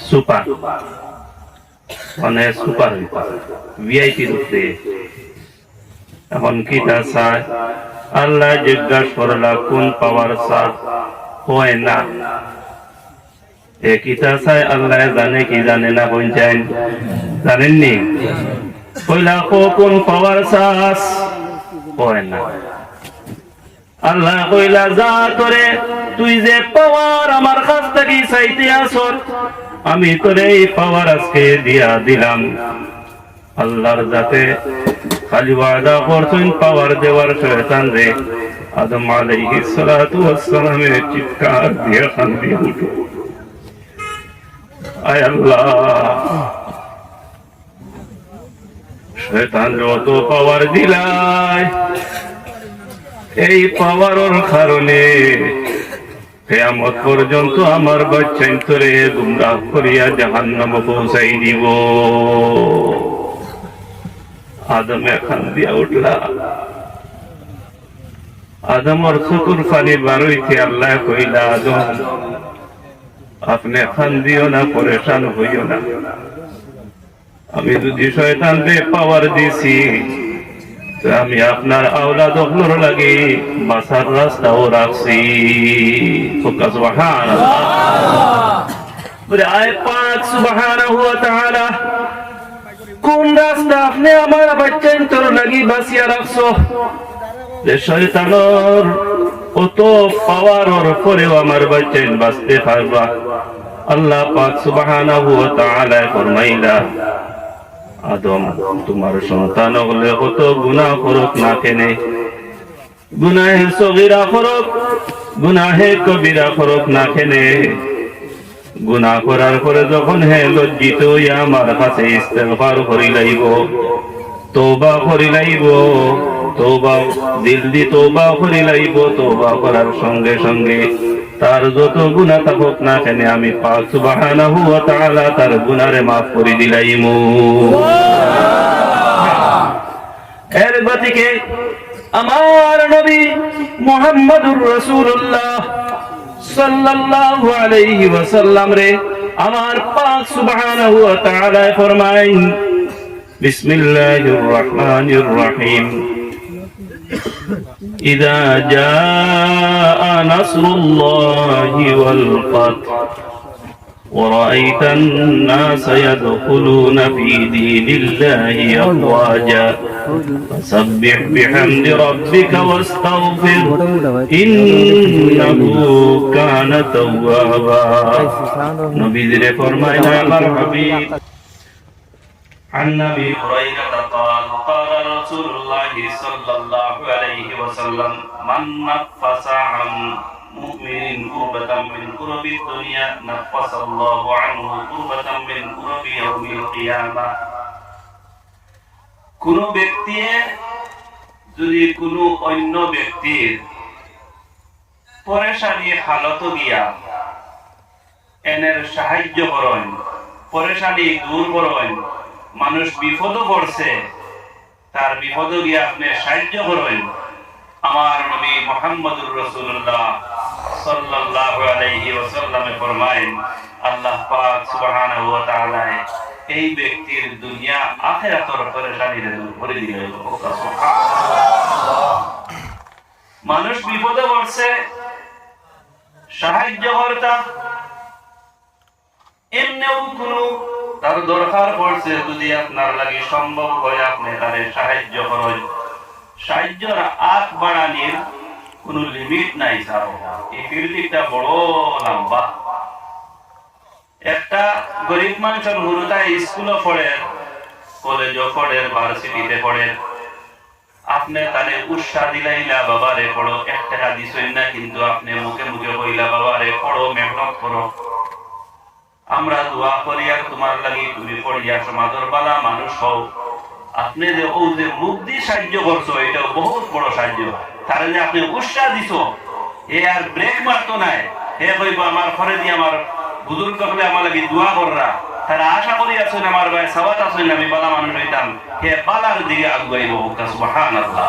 Super মানে super VIP রূপে এখন কি তা চায় আল্লাহ জিজ্ঞাসা করলা কোন পাওয়ার চায় হয় না কিতা চাই আল্লাহ জানে কি জানে না বলছেন জানেননি কইলা কোন পাওয়ার চাস হয় না আল্লাহ কইলা যা তোরে তুই যে পাওয়ার আমার কাছ থেকে চাইতে আসত আমি তোরে এই পাওয়ার আজকে দিয়া দিলাম আল্লাহর যাতে খালি ওয়াদা করছেন পাওয়ার দেওয়ার শয়তান রে আদম আলাইহিস সালাতু ওয়াস সালামের চিৎকার দিয়ে কান্দি উঠো আয় আল্লাহ শয়তান যত পাওয়ার দিলায় এই পাওয়ারের কারণে কিয়ামত পর্যন্ত আমার বাচ্চা তোরে গুমরাহ করিয়া জাহান্নামে পৌঁছাই দিব আদম এখন দিয়া উঠলা আদমর চকুর পানি বারইতে আল্লাহ কইলা আদম আপনি খান দিও না পরেশান হইও না আমি যদি শয়তানকে পাওয়ার দিছি আমি আপনার আওলাদ হলোর লাগে বাসার রাস্তাও রাখছি সুবহানাল্লাহ বলে আয় পাক সুবহানাহু ওয়া তাআলা কোন রাস্তা আপনি আমার বাচ্চার তোর লাগি বাঁচিয়া রাখছো যে শয়তানের কত পাওয়ার পরেও আমার বাচ্চার বাঁচতে পারবা আল্লাহ পাক সুবহানাহু ওয়া তাআলা ফরমাইলা আদম তোমার সন্তান হলে কত গুনাহ করুক না কেনে গুনাহে সগীরা করুক গুনাহে কবিরা করুক না কেনে গুনাহ করার পরে যখন হে লজ্জিত হইয়া আমার কাছে ইস্তেগফার করি লাইব তওবা করি লাইব তওবা দিল দি তওবা করি লাইব তওবা করার সঙ্গে সঙ্গে তার যত গুনাহ থাকুক না কেন আমি পাক সুবহানাহু ওয়া তাআলা তার গুনাহরে মাফ করে দিলাইমু এর গতিকে আমার নবী মুহাম্মদুর রাসূলুল্লাহ সাল্লাল্লাহু আলাইহি ওয়াসাল্লাম রে আমার পাক সুবহানাহু ওয়া তাআলা ফরমায় বিসমিল্লাহির রহমানির রহিম إذا جاء نصر الله والفتح ورأيت الناس يدخلون في دين الله أفواجا فسبح بحمد ربك واستغفر إنه كان توابا نبي ذي فرمائنا الحبيب عن أبي هريرة قال قال رسول الله صلى الله عليه وسلم من نفس عن مؤمن كربة من كرب الدنيا نفس الله عنه كربة من كرب يوم القيامة কোন ব্যক্তি যদি কোনো অন্য ব্যক্তির পরেশানি হালত গিয়া এনের সাহায্য করেন পরেশানি দূর করেন মানুষ বিপদ পড়ছে তার বিপদ গিয়ে আপনি সাহায্য করেন আমার নবী মুহাম্মদুর রাসূলুল্লাহ সাল্লাল্লাহু আলাইহি ওয়াসাল্লামে ফরমায়েন আল্লাহ পাক সুবহানাহু ওয়া তাআলা এই ব্যক্তির দুনিয়া আখিরাতের পরেশানি দূর করে দিবেন সুবহানাল্লাহ মানুষ বিপদে পড়ছে সাহায্য করতা এমনিও কোনো তার দরকার পড়ছে যদি আপনার লাগি সম্ভব হয় আপনি তারে সাহায্য করেন সাহায্যের আগ বাড়ানির কোনো লিমিট নাই স্যার এই ফিল্ডটা বড় লম্বা একটা গরিব মানুষের হুরুতায় স্কুলে পড়ে কলেজে পড়ে ভার্সিটিতে পড়ে আপনি তারে উৎসাহ দিলাইলা বাবারে পড়ো 1 টাকা দিছেন না কিন্তু আপনি মুখে মুখে কইলা বাবারে পড়ো মেহনত করো আমরা দোয়া করি আর তোমার লাগি তুমি পড়িয়া সমাজের বালা মানুষ হও আপনি যে ও যে মুখ দিয়ে সাহায্য করছো এটা বহুত বড় সাহায্য তারে যে আপনি উৎসাহ দিছো এ আর ব্রেক মারতো নাই হে কইব আমার ঘরে দিয়ে আমার বুজুর্গ হলে আমার লাগি দোয়া কররা তারা আশা করি আছেন আমার ভাই সওয়াত আছেন আমি বালা মানুষ হইতাম হে বালার দিকে আগুয়াইব সুবহানাল্লাহ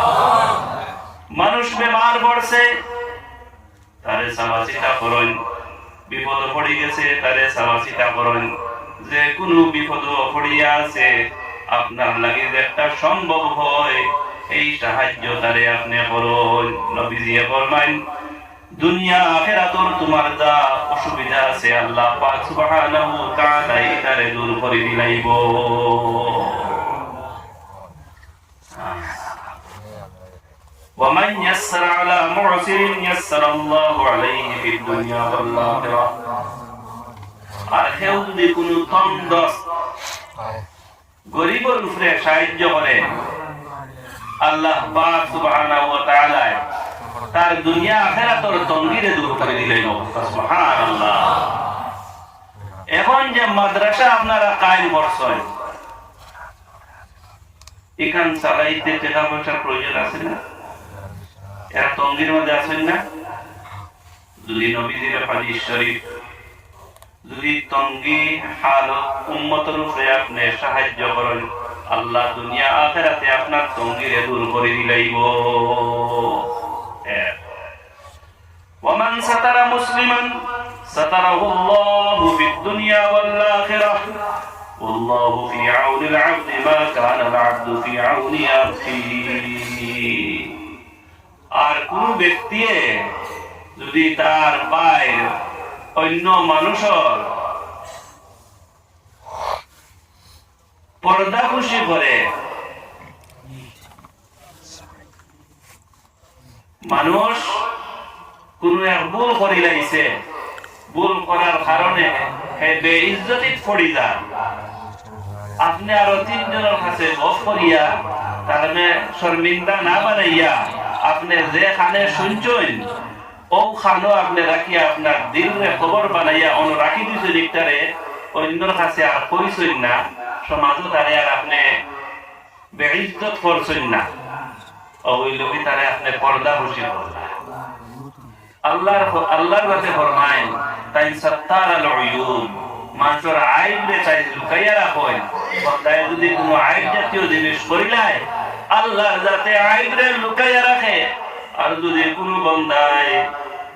মানুষ বেমার পড়ছে তারে সামাজিকা করেন বিপদ পড়ে গেছে তারে সাওয়াসিতা করেন, যে কোনো বিপদ পড়িয়া আছে আপনার লাগে যে একটা সম্ভব হয় এই সাহায্য তারে আপনি করুন। নবীজি ফরমাইন দুনিয়া আখিরাতর তোমার যা অসুবিধা আছে আল্লাহ পাক সুবহানাহু ওয়া তাআলা এটারে দূর করে দিলাইব। ومن يسر على معسر يسر الله عليه في الدنيا والآخرة। আর কেউ যদি কোনো তন্দ্রস্ত গরিবের উপরে সাহায্য করে আল্লাহ পাক সুবহানাহু ওয়া তাআলা তার দুনিয়া আখিরাতের তঙ্গিরে দূর করে দিলেন। সুবহানাল্লাহ। এখন যে মাদ্রাসা আপনারা কায়েম করছেন এখান চালাইতে টাকা পয়সার প্রয়োজন আছে না? এরা তঙ্গির মধ্যে আছেন না? যদি নবীজির হাদিস শরীফ যদি তঙ্গি হালত উম্মতের উপরে আপনি সাহায্য করেন আল্লাহ দুনিয়া আখিরাতে আপনার তঙ্গিরে দূর করে দিলাইব। ومن ستر مسلما ستره الله في الدنيا والآخرة والله في عون العبد ما كان العبد في عون أخيه। আর কোন ব্যক্তি যদি তার পায়ের অন্য মানুষের পর্দা খুশি করে, মানুষ কোন এক ভুল করি লাইছে, ভুল করার কারণে হে বেইজ্জতিত পড়ি যায়, আপনি আরো তিনজনের কাছে গপ করিয়া তাহলে শর্মিন্দা না বানাইয়া আপনি যে খানে শুনছেন ও খানো আপনি রাখিয়া আপনার দিলরে খবর বানাইয়া অন্য রাখি দিয়েছেন একটারে অন্যর কাছে আর কইছেন না, সমাজও তারে আর আপনি বেইজ্জত করছেন না, ওই লোকে তারে আপনি পর্দা খুশি করলেন। আল্লাহর কাছে ফরমায় তাই সত্তার আল উয়ুব, মানুষের আইব রে চাই লুকাইয়া রাখেন। বন্দায় যদি কোনো আইব জাতীয় জিনিস করিলায় আল্লাহ যাতে আইব রে লুকাইয়া রাখে, আর যদি কোনো বন্দায়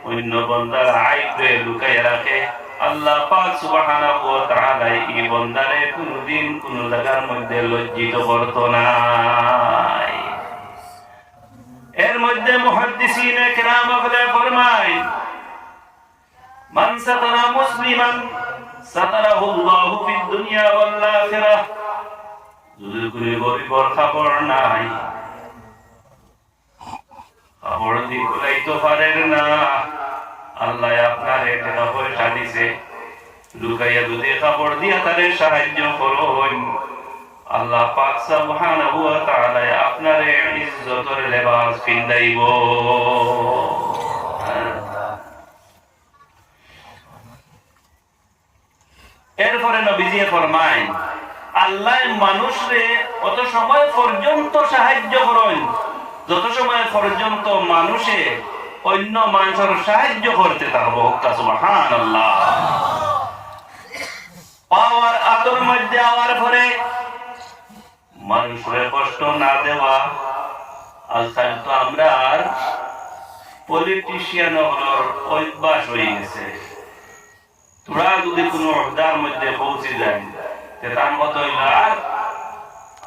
অন্য বন্দার আইব রে লুকাইয়া রাখে আল্লাহ পাক সুবহানাহু ওয়া তাআলা এই বন্দারে কোনদিন কোন জায়গার মধ্যে লজ্জিত করত না। এর মধ্যে মুহাদ্দিসিনে কেরাম ফরমায় মান সাতারা মুসলিমান সাতারাহু আল্লাহু ফিদ দুনিয়া ওয়াল আখিরাহ। যদি কোনো গরিবের খবর নাই, খবর দিতে তো পারেন না, আল্লাহ আপনার টাকা পয়সা দিছে, লুকাইয়া যদি খবর দিয়া তারে সাহায্য করুন আল্লাহ পাক সুবহানাহু ওয়া তাআলা আপনার ইজ্জতের লেবাস পিন্দাইব। এরপরে নবীজি ফরমায় আল্লাহ মানুষরে অত সময় পর্যন্ত সাহায্য করেন যত সময় পর্যন্ত মানুষে অন্য মানুষের সাহায্য করতে থাকবো। সুবহানাল্লাহ। পাওয়ার আতর মধ্যে আওয়ার পরে মানুষের কষ্ট না দেওয়া। আজকাল তো আমরা আর পলিটিশিয়ান হলোর অভ্যাস হয়ে গেছে, তোরা যদি কোনো অহদার মধ্যে পৌঁছে যায় তার মত হইল আর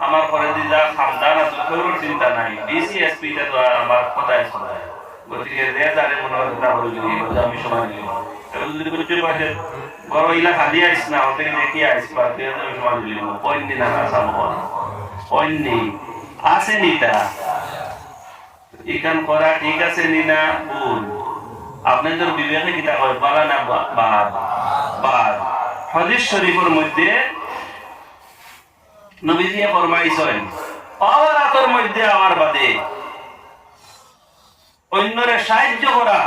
আমার পরে যে যা খামদান আছে তোর চিন্তা নাই, ডিসিএসপি তে তো আমার কথাই শোনায়, গতিকে যে যারে মনে হয় তা হইল আমি সময় দিলাম, যদি কোনো চুরি পাশে বড় ইলা খালি আইস না ওতে দেখি আইস বা আমি সময় দিলাম পয়েন্ট দিন না সামনে পয়েন্ট আছে নিতা ইকান করা ঠিক আছে নি না ভুল, আপনাদের বিবেকে কিতা কয় বালা না বাদ বাদ। হাদিস শরীফের মধ্যে নবীজি ফরমাইছেন পাওয়ার আতর মধ্যে আমার বাদে অন্যরে সাহায্য করা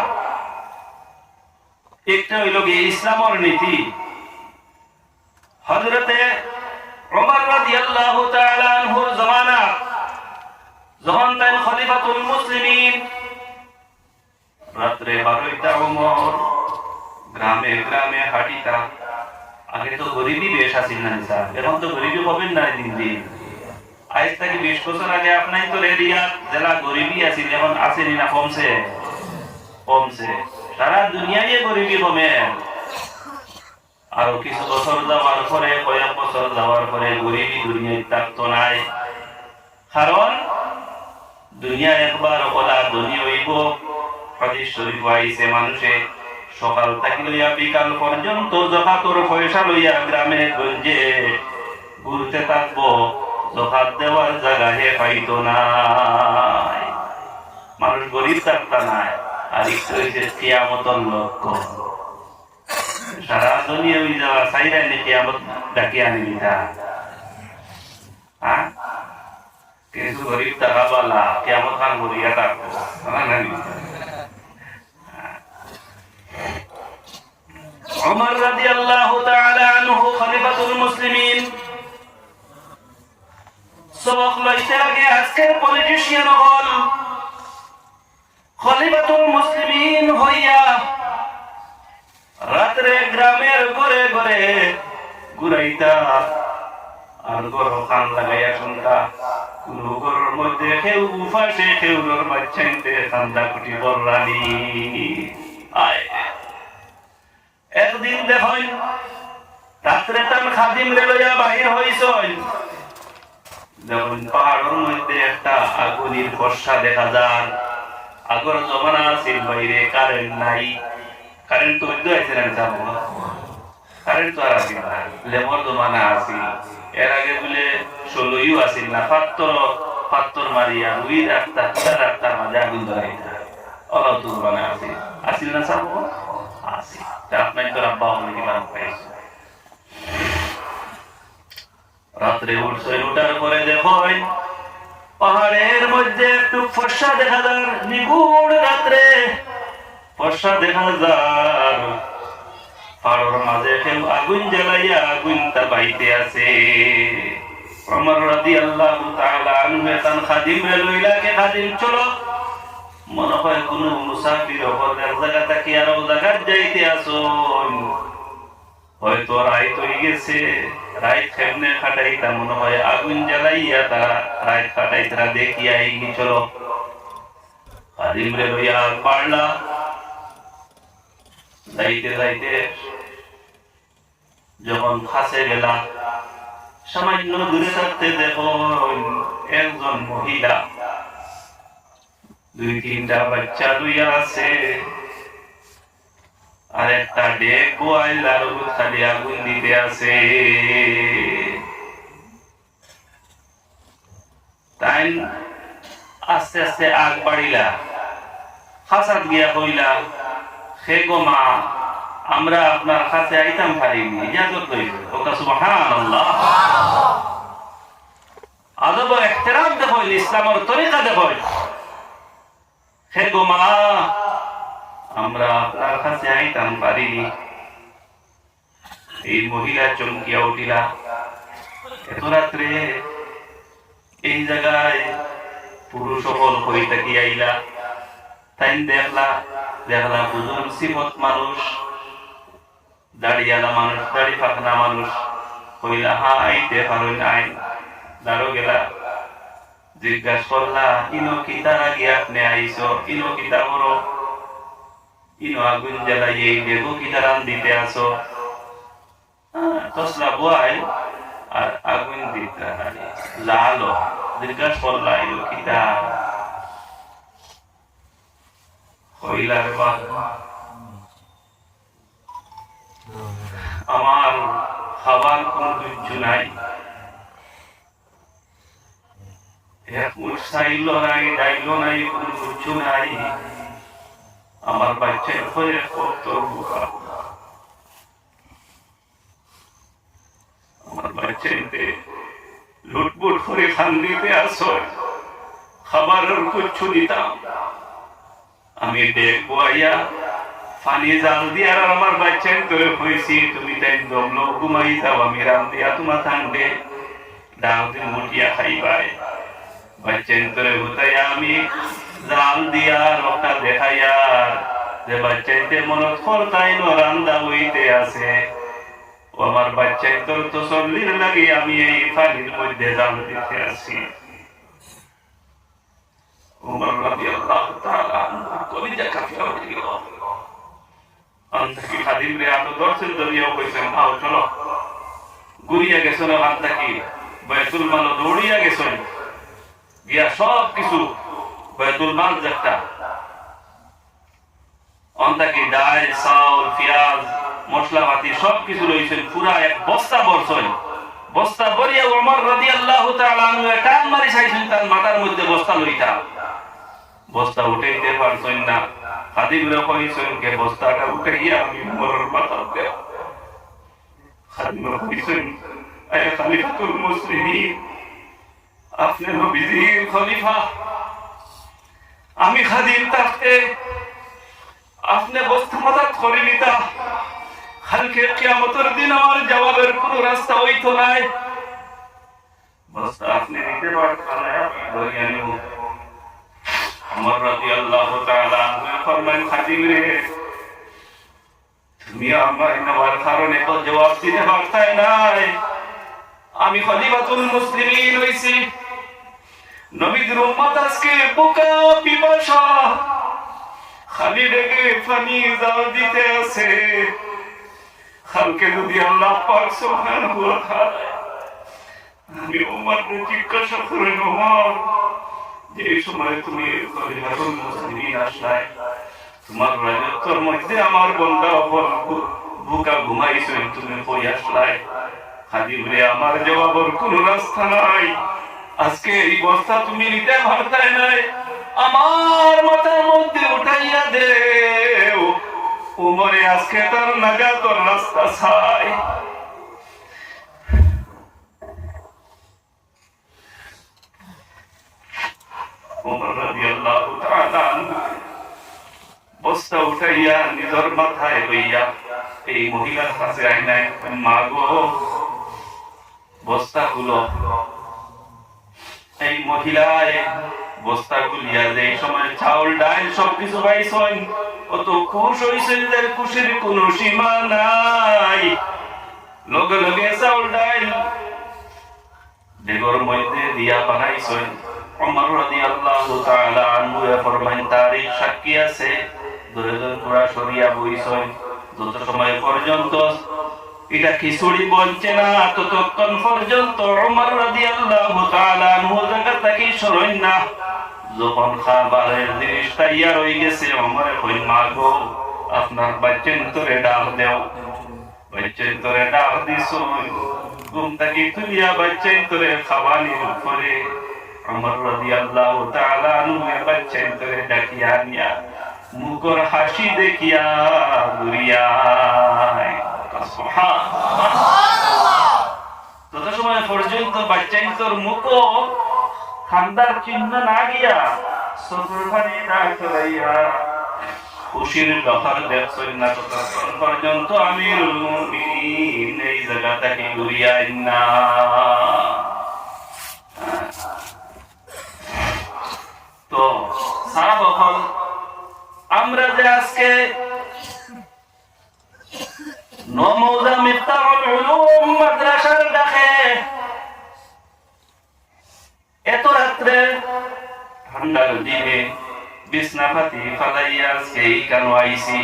একটা হইল গিয়ে ইসলামের নীতি। হযরতে ওমর রাদিয়াল্লাহু তাআলা আনহুর জামানা যখন তাই খলিফাতুল মুসলিমিন, রাত্রে 12টা ওমর গ্রামে গ্রামে হাঁটিতা। আগে তো গরিবই বেশ আছিল না স্যার, এখন তো গরিবই হবেন না দিন দিন। আজ থেকে 20 বছর আগে আপনাই তো রেডিয়া জেলা গরিবই আছিল, এখন আসেনি না কমছে কমছে। সারা দুনিয়ায় গরিবই কমে, আরো কিছু বছর যাওয়ার পরে, কয়েক বছর যাওয়ার পরে গরিবী দুনিয়ায় থাকতো নাই। কারণ দুনিয়া একবার ওলা ধনী হইব। হাদিস শরীফ আইছে মানুষে সকাল থেকে লইয়া বিকাল পর্যন্ত যকাতর পয়সা লইয়া গ্রামে গঞ্জে ঘুরতে থাকবো, যকাত দেওয়ার জায়গা হে পাইতো না। মানুষ গরিব থাকতা নাই। আর একটু হইছে কিয়ামতের লক্ষ্য। সারা দুনিয়া হয়ে যাওয়া চাইরা নি কিয়ামত ডাকি আনি দিতা। হ্যাঁ, কিছু গরিব টাকা বালা কিয়ামত খান করিয়া থাকবো। উমর রাদিয়াল্লাহু তাআলা আনহু খলিফাতুল মুসলিমিন। সবক লইতে আগে আজকের পলিটিশিয়ান হল খলিফাতুল মুসলিমিন হইয়া রাত্রে গ্রামের ঘরে ঘরে ঘুরাইতা আর ঘর খান লাগাইয়া শুনতা। কোন ঘরের মধ্যে কেউ উপাসে কেউ বাচ্চাইতে খান্দা কুটি বর্রানি। আয় একদিন দেখুন রাত্রে তার খাদিম রে লইয়া বাহির হইছন। দেখুন পাহাড়ের মধ্যে একটা আগুনের বর্ষা দেখা যায়। আগর জমানা আছিল বাইরে কারেন্ট নাই। কারেন্ট তো বৈধ আছে না? যাবো কারেন্ট তো আর আসিল না, লেমর জমানা আছিল। এর আগে বলে ষোলোইও আসিল না। পাত্তর মারিয়া উই রাখতার মাঝে আগুন ধরাইতা অলপ জমানা আছিল। আসিল না যাবো আসিল। আপনার তো আব্বা পাইছে। রাত্রে উঠছেন, উঠার পরে দেখুন পাহাড়ের মধ্যে একটু ফর্সা দেখা যায়। নিগুড় রাত্রে ফর্সা দেখা যায়। পাহাড়ের মাঝে কেউ আগুন জ্বালাইয়া আগুনটা বাইতে আছে। ওমর রাদিয়াল্লাহু তাআলা আনহু তান খাদিম রে লইলা কে খাদিম চলো, মনে হয় কোন মুসাফির হলের জায়গা থেকে আরো জায়গা যাইতে আসুন। হয়তো রাইত হয়ে গেছে। রাইত কেমনে খাটাইতা মনে হয় আগুন জ্বালাইয়া তারা রাইত খাটাইতা দেখিয়া এগিয়ে চলো। খাদিম রে লইয়া পারলা যাইতে যাইতে যখন কাছে গেলা সামান্য দূরে থাকতে দেখুন একজন মহিলা দুই তিনটা বাচ্চা লইয়া আছে। আর একটা ডেক বয়েল আর খালি আগুন দিতে আছে। তাই আস্তে আস্তে আগ বাড়িলা, খাসাত গিয়া কইলা, হে গো মা, আমরা আপনার কাছে আইতাম পারিনি, ইজাজত লইবে। ওকা সুবহানাল্লাহ। আদব ও ইহতিরাম দেখো, ইসলামের তরিকা দেখো। হে গো মা, আমরা আপনার কাছে আইতাম পারিনি। এই মহিলা চমকিয়া উঠিলা। এত রাত্রে এই জায়গায় পুরুষ সকল কই থাকি আইলা। তাই দেখলা বুজুর সিমত মানুষ, দাড়িয়ালা মানুষ, দাড়ি পাকনা মানুষ। কইলা হা আইতে পারুন আই। দাঁড়ো গেলা, জিজ্ঞাসা করলা ইনো কিতা গিয়া আপনি আইসো, ইনো কিতা বড়, ইনো আগুন জ্বালাই এই দেবো কিতা রান দিতে আসো। তসলা বয় আর আগুন দিতে লালো। জিজ্ঞাসা করলা ইনো কিতা, কইলা রে বাবা আমার খাবার কোন ধৈর্য নাই। এক মুঠ চাইল নাই, ডাইল নাই, কোন ধৈর্য নাই। আমার বাচ্চার হয়ে কত বুকা, আমার বাচ্চাইতে লুটপুট করে খান দিতে আসো, খাবারের কুচ্ছু দিতাম। আমি দেখবো আইয়া পানি জাল দিয়া আর আমার বাচ্চাই তোরে হয়েছি, তুমি তাই দমলো ঘুমাই যাও, আমি রাম দিয়া তোমার থাকবে ডাল দিন মুটিয়া খাইবাই। বাচ্চাই তোরে হুতাইয়া আমি জাল দিয়া রক্তা দেখাইয়া যে বাচ্চাইতে মনত করতাই রান্দা হইতে আছে। ও আমার বাচ্চাই তোর তো চল্লির লাগে আমি এই পানির মধ্যে জাল দিতে আছি। ওমর রাদিয়াল্লাহু তাআলা কলিজা কাঁপিয়া উঠিল। অন্তকি খাদিম রে আলো দর্শন দরিয়াও কইছেন আও চলো গুরিয়া গেছেন অন্তকি বাইতুল মাল দৌড়িয়া গেছেন গিয়া সব কিছু বাইতুল মাল যেটা অন্তকি ডাল চাউল পেঁয়াজ মশলাপাতি সব কিছু রয়েছেন পুরা এক বস্তা বরছেন বস্তা বরিয়া ওমর রাদিয়াল্লাহু তাআলা আনহু টান মারি চাইছেন তার মাথার মধ্যে বস্তা লইতা বস্তা উঠাইতে পারছেন না খাদিম রে কইছেন কে বস্তাটা উঠাইয়া আমি ওমরের মাথা দেও খাদিম রে কইছেন আয় খলিফাতুল মুসলিমিন আপনি নবীজির খলিফা আমি খাদিম তাকে আপনি বস্তা মাথা ধরে নিতা কালকে কিয়ামতের দিন আমার জবাবের কোনো রাস্তা হইতো নাই বস্তা আপনি নিতে পারতেন না ধরিয়া নিব ওমর রাদিয়াল্লাহু তাআলা ফরমান খাদিম রে তুমি আমার নেওয়ার কারণে তো জবাব দিতে পারতাই নাই আমি খলিফাতুল মুসলিমিন হইছি নবীর উম্মত আজকে বুকা পিপাসা খালি রেগে পানি জাল দিতে আছে কালকে যদি আল্লাহ পাক সুবহানাহু ওয়া তাআলা আমি ওমরকে জিজ্ঞাসা করেন ওমর যে সময় তুমি খলিফাতুল মুসলিমিন আসলাই তোমার রাজত্বের মধ্যে আমার বান্দা বুকা ঘুমাইছেন তুমি কই আসলাই খাদিম রে আমার জবাবের কোনো রাস্তা নাই আজকে এই বস্তা তুমি নিতে পারতাই নাই আমার মাথার মধ্যে উঠাইয়া দেও উমরে আজকে তার নাজাতের রাস্তা চাই ওমর রাদিয়াল্লাহু তাআলা বস্তা উঠাইয়া নিজের মাথায় লইয়া এই মহিলার কাছে আইনাই মা গো বস্তা গুলো এই মহিলায় বস্তা গুলিয়া যে সময় চাউল ডাল সবকিছু পাইছেন কত খুশ হইছেন যে খুশির কোনো সীমা নাই লগে লগে চাউল ডাল দেগর মধ্যে দিয়া বানাইছেন ওমর রাদিয়াল্লাহু তাআলা আনহু ফরমান তারিখ সাক্ষী আছে দুইজন পুরা শরিয়া বইছেন যত সময় পর্যন্ত এটা খিচুড়ি বলছে না ততক্ষণ পর্যন্ত ওমর রাদিয়াল্লাহু তাআলা আনহু জায়গা থেকে সরেন না যখন খাবারের জিনিস তৈয়ার হয়ে গেছে ওমরে কই মা গো আপনার বাচ্চান তোরে ডাক দেও বাচ্চান তোরে ডাক দিছো ঘুম থেকে তুলিয়া বাচ্চান তোরে খাওয়ানির উপরে ওমর রাদিয়াল্লাহু তাআলা আনহু বাচ্চান তোরে ডাকিয়া নিয়া মুখর হাসি দেখিয়া দুরিয়ায় তত সময় পর্যন্ত বাচ্চাই তোর মুখ খান্দার চিহ্ন না গিয়া সফরখানি না চলাইয়া খুশির দফার দেখছেন না ততক্ষণ পর্যন্ত আমিরুল মুমিনিন এই জায়গা থেকে ঘুরিয়াই না তো সাহাবা আমরা যে আজকে নমৌজা মিফতাহুল উলুম মাদ্রাসার ডাকে এত রাত্রে ঠান্ডার দিনে বিছনাপাতি ফালাইয়া আজকে ইকানো আইছি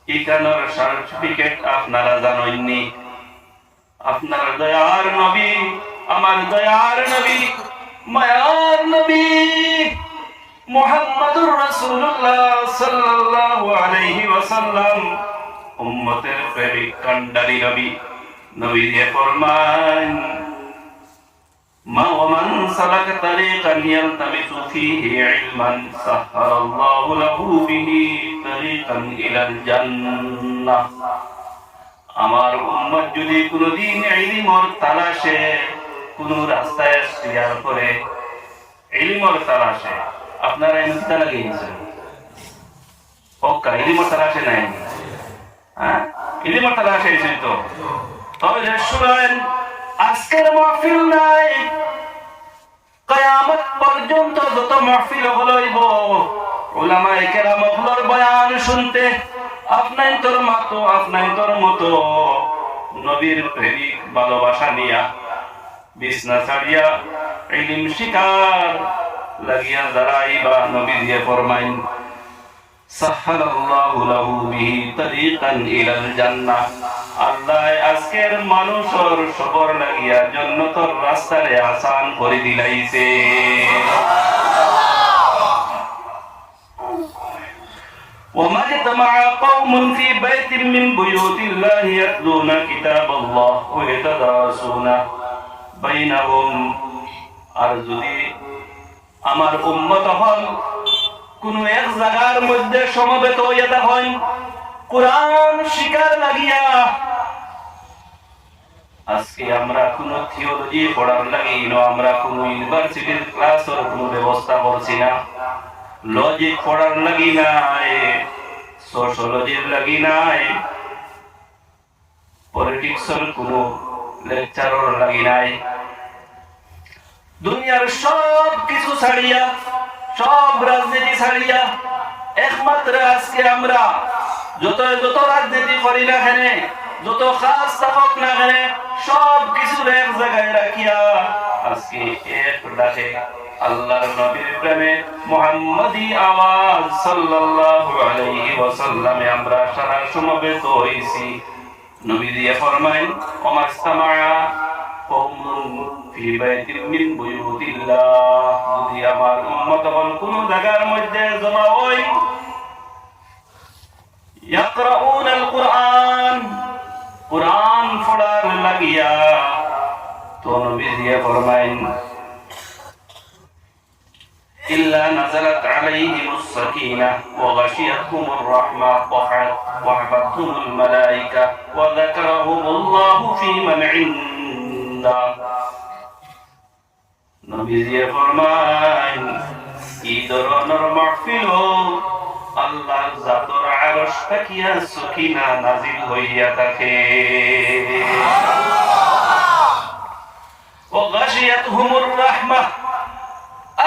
ইকানোর সার্টিফিকেট আপনারা জানেননি আপনার দয়ার নবী আমার দয়ার নবী মায়ার নবী মুহাম্মাদুর রাসূলুল্লাহ সাল্লাল্লাহু আলাইহি ওয়াসাল্লাম উম্মতের প্রেমিক কান্ডারি নবী নবী যে ফরমান মা ওয়ামান সালাকা তারিকান ইয়ালতামিসু ফীহি ইলমান সাহহারাল্লাহু লাহু বিহি তারিকান ইলাল জান্নাহ আমার উম্মত যদি কোনদিন ইলমের তালাশে কোন রাস্তায় ইখতিয়ার করে ইলমের তালাশে আপনারা এমনটা লাগিয়েছেন ওকা ইলমের তালাশে নাই হ্যাঁ ইলমের তালাশে এসেছেন তো তবে শুনেন আজকের মাহফিল নাই কিয়ামত পর্যন্ত যত মাহফিল হইব উলামায়ে কেরাম হলোর বয়ান শুনতে আপনার তোর মতো নবীর প্রেমিক ভালোবাসা নিয়া বিছনা ছাড়িয়া ইলম শিকার লাগিয়া দাঁড়াইবা নবী দিয়ে ফরমাইন সাহালাল্লাহু লাহু বিহি তরিকান ইলাল জান্নাহ। আল্লাহ আজকের মানুষের সবর লাগিয়া জান্নাতের রাস্তারে আসান করে দিলাইছে। وما اجتمع قوم في بيت من بيوت الله يتلون كتاب الله ويتدارسونه بينهم। আর যদি আমার উম্মত হল কোন এক জায়গার মধ্যে সমবেত হইয়া হয় কোরআন শিকার লাগিয়া, আজকে আমরা কোন থিওলজি পড়ার লাগি আমরা কোন ইউনিভার্সিটির ক্লাসের কোন ব্যবস্থা করছি না, লজিক পড়ার লাগি নাই, সোশিওলজির লাগি নাই, পলিটিক্সের কোন লেকচারের লাগি নাই। দুনিয়ার সব কিছু ছাড়িয়া, সব রাজনীতি ছাড়িয়া একমাত্র আজকে আমরা যত রাজনীতি করি না কেন, যত খাস থাকুক না কেন, সব কিছু এক জায়গায় রাখিয়া আজকে এক ডাকে আল্লাহর নবীর প্রেমে মুহাম্মাদি আওয়াজ সাল্লাল্লাহু আলাইহি ওয়াসাল্লামে আমরা সারা সমবেত হইছি। নবী দিয়ে ফরমাইন ওমাস্তামা কওমুন ফি বাইতিন মিন বুয়ুতিল্লাহ, যদি আমার উম্মত হল কোন জায়গার মধ্যে জমা হয় ইয়াকরাউনাল কুরআন, কুরআন পড়ার লাগিয়া, তো নবী দিয়ে ফরমাইন ইল্লা নাযালাত আলাইহিমুস সাকিনাহ ওয়া গাশিয়াতহুমুর রাহমাহ ওয়া হাফাতহুমুল মালায়েকা ওয়া যাকারাহুমুল্লাহু ফী মান ইনদা। নবীজি ফরমান এই ধরনের মাহফিল আল্লাহর জাতের আরশ তাকিয়া সকিনা নাজিল হইয়া থাকে। ওয়া গাশিয়াতহুমুর রাহমাহ,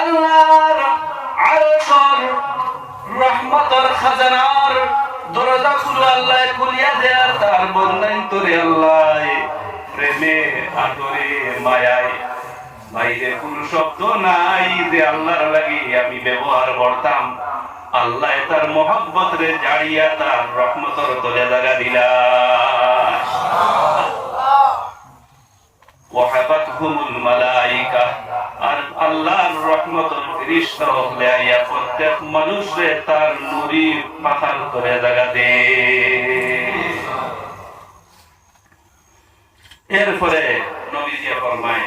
আল্লাহর আরশের রহমতের খাজানার দরজা খুলে আল্লাহ খুলিয়া দেয়ার তার বন্দাই তোরে আল্লাহ প্রেমে আদরে মায়ায় বাইরে কোন শব্দ নাই যে আল্লাহর লাগি আমি ব্যবহার করতাম, আল্লাহ তার মহব্বত রে জাড়িয়া তার রহমতের তলে জায়গা দিলা। ওয়াহাবাতহুমুল মালায়েকা, আর আল্লাহর রহমতের ফেরেশতা হলে আইয়া প্রত্যেক মানুষে তার নূরি পাখার তলে জায়গা দে। এরপরে নবীজি ফরমায়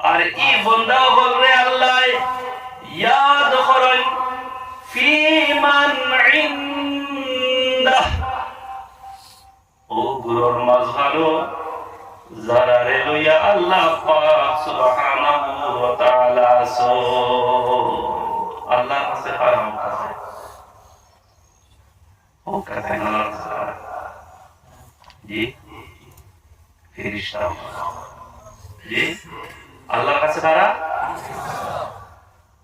আর ই বন্দা বলরে আল্লাহ ইয়াদ করেন ফি মান ইনদাহ, ও গুরুর মাঝহারো যারা রে লইয়া আল্লাহ পাক সুবহানাহু ওয়া তাআলা সো আল্লাহর কাছে হারাম কাছে ও কাছে না জি ফেরেশতা জি আল্লাহর কাছে কারা?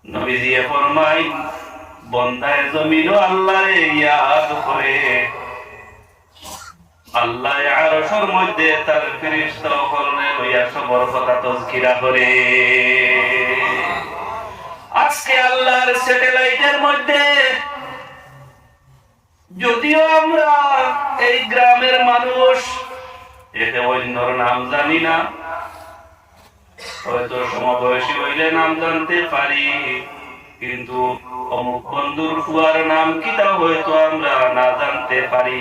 নবীজি ফরমায় বন্দায় জমিন আল্লাহরে ইয়াদ করে, আল্লাহ আরশের মধ্যে তার ফেরেশতা হলনে লইয়া সবর কথা তাযকিরা করে। আজকে আল্লাহর স্যাটেলাইটের মধ্যে যদিও আমরা এই গ্রামের মানুষ এতে অন্যর নাম জানি না, হয়তো সমবয়সী হইলে নাম জানতে পারি, কিন্তু অমুক বন্ধুর ফুয়ার নাম কিতা হয়তো আমরা না জানতে পারি,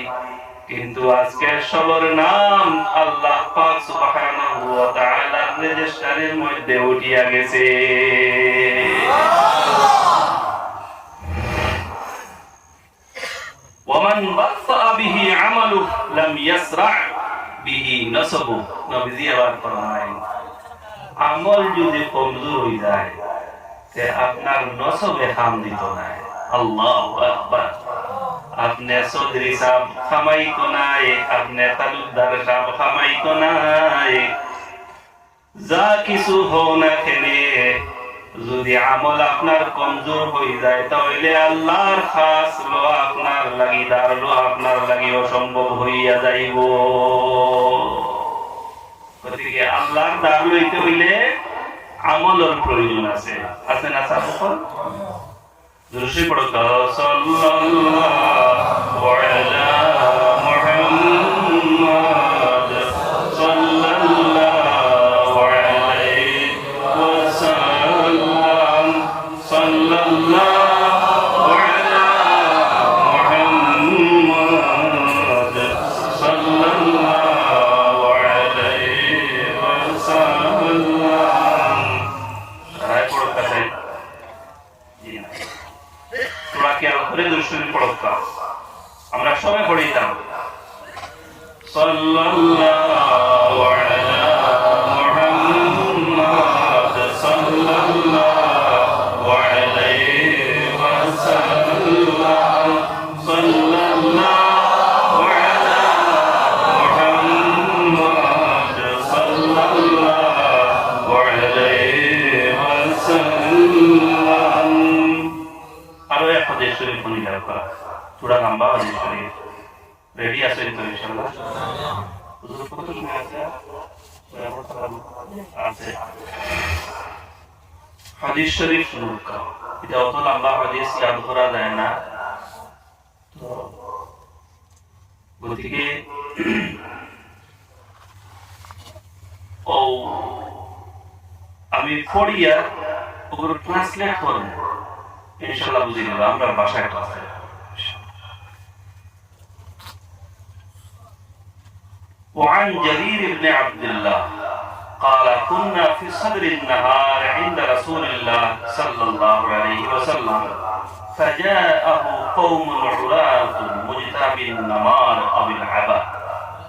কিন্তু আজকে সবার নাম আল্লাহ পাক সুবহানাহু ওয়া তাআলার রেজিস্টারের মধ্যে উঠিয়া গেছে। ওয়ামান বাত্তা বিহি আমালু লাম ইয়াসরা বিহি নাসাবু, নবীজি আবার ফরমায় আমল যদি কমজোর হয়ে যায় তে আপনার নসবে কাম দিত না। আল্লাহু আকবার। আপনি চৌধুরী সাহেব খামাইতো নাই, আপনি তালুকদার সাহেব খামাইতো নাই, যা কিছু হও না কেনে যদি আমল আপনার কমজোর হয়ে যায় তাহলে আল্লাহর খাস লো আপনার লাগি দাঁড়ালো আপনার লাগি অসম্ভব হইয়া যাইব। গতিকে আল্লাহর দাঁড় লইতে হইলে আমলের প্রয়োজন আছে না সাথে দুরূদ পড়ো সাল্লাল্লাহু আলা মুহাম্মাদ সাল্লাল্লাহু আলাইহি ওয়াসাল্লাম সাল্লাল্লাহু আলা মুহাম্মাদ সাল্লাল্লাহু আলাইহি ওয়াসাল্লাম রায় পড়ো কাছে তোরা কি আল্লাহর দুরূদ পড়তা আমরা সবাই পড়িতাম সাল্লাল্লাহু আলা মুহাম্মাদ সাল্লাল্লাহু আলাইহি ওয়াসাল্লাম সাল্লাল্লাহু আলা মুহাম্মাদ সাল্লাল্লাহু আলাইহি ওয়াসাল্লাম আরো এক হাদিস শরীফ পড়িলা করা চূড়া লম্বা হাদিস শরীফ রেডি আছে তো ইনশাআল্লাহ হুজুর কত সময় আছে আছে হাদিস শরীফ শুরু করো এটা অত লম্বা হাদিস ইয়াদ করা যায় না তো গতিকে ও আমি পড়িয়া ওগুলো ট্রান্সলেট করব ইনশাআল্লাহ বুঝে নেব আমরা ভাষায় ক্লাসে وعن جرير بن عبد الله قال كنا في صدر النهار عند رسول الله صلى الله عليه وسلم فجاءه قوم عراة مجتاب النمار أو العبا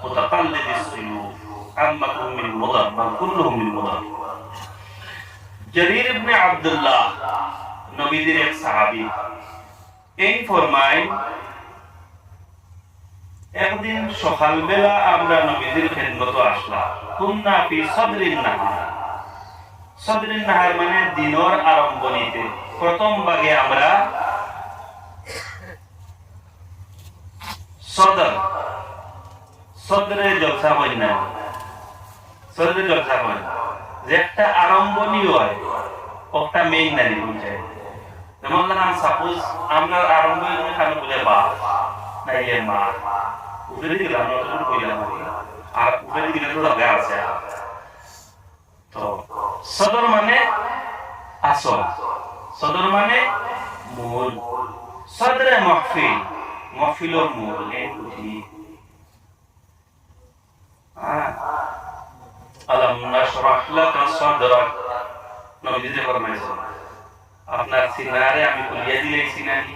متقلد السيوف عمكم من مضر بل كلهم من مضر جرير بن عبد الله নবীদের এক সাহাবী এই ফরমায় একদিন সকালবেলা আমরা নবীদের খেদমতে আসলাম কুন্না ফি সদরিন নাহার সদরিন নাহার মানে দিনের আরম্ভণীতে প্রথম ভাগে আমরা সদরে জলসা হয় না সদরে জলসা হয় যে একটা আরম্ভণী হয় একটা মেইন নারী বুঝায় যেমন ধরেন সাপোজ আমরা আরম্ভণী খালি বলে বাপ নাইলে মা উপরে দিলাম নতুন কইলাম আর উপরে দিলে তো লাগা আছে তো সদর মানে আসল সদর মানে মূল সদরে মাহফিল মাহফিলর মূল এই বুঝি আলাম নাশরাহ লাকা সাদরাক নবী যে ফরমাইছেন আপনার সিনারে আমি খুলিয়ে দিলেই সিনারি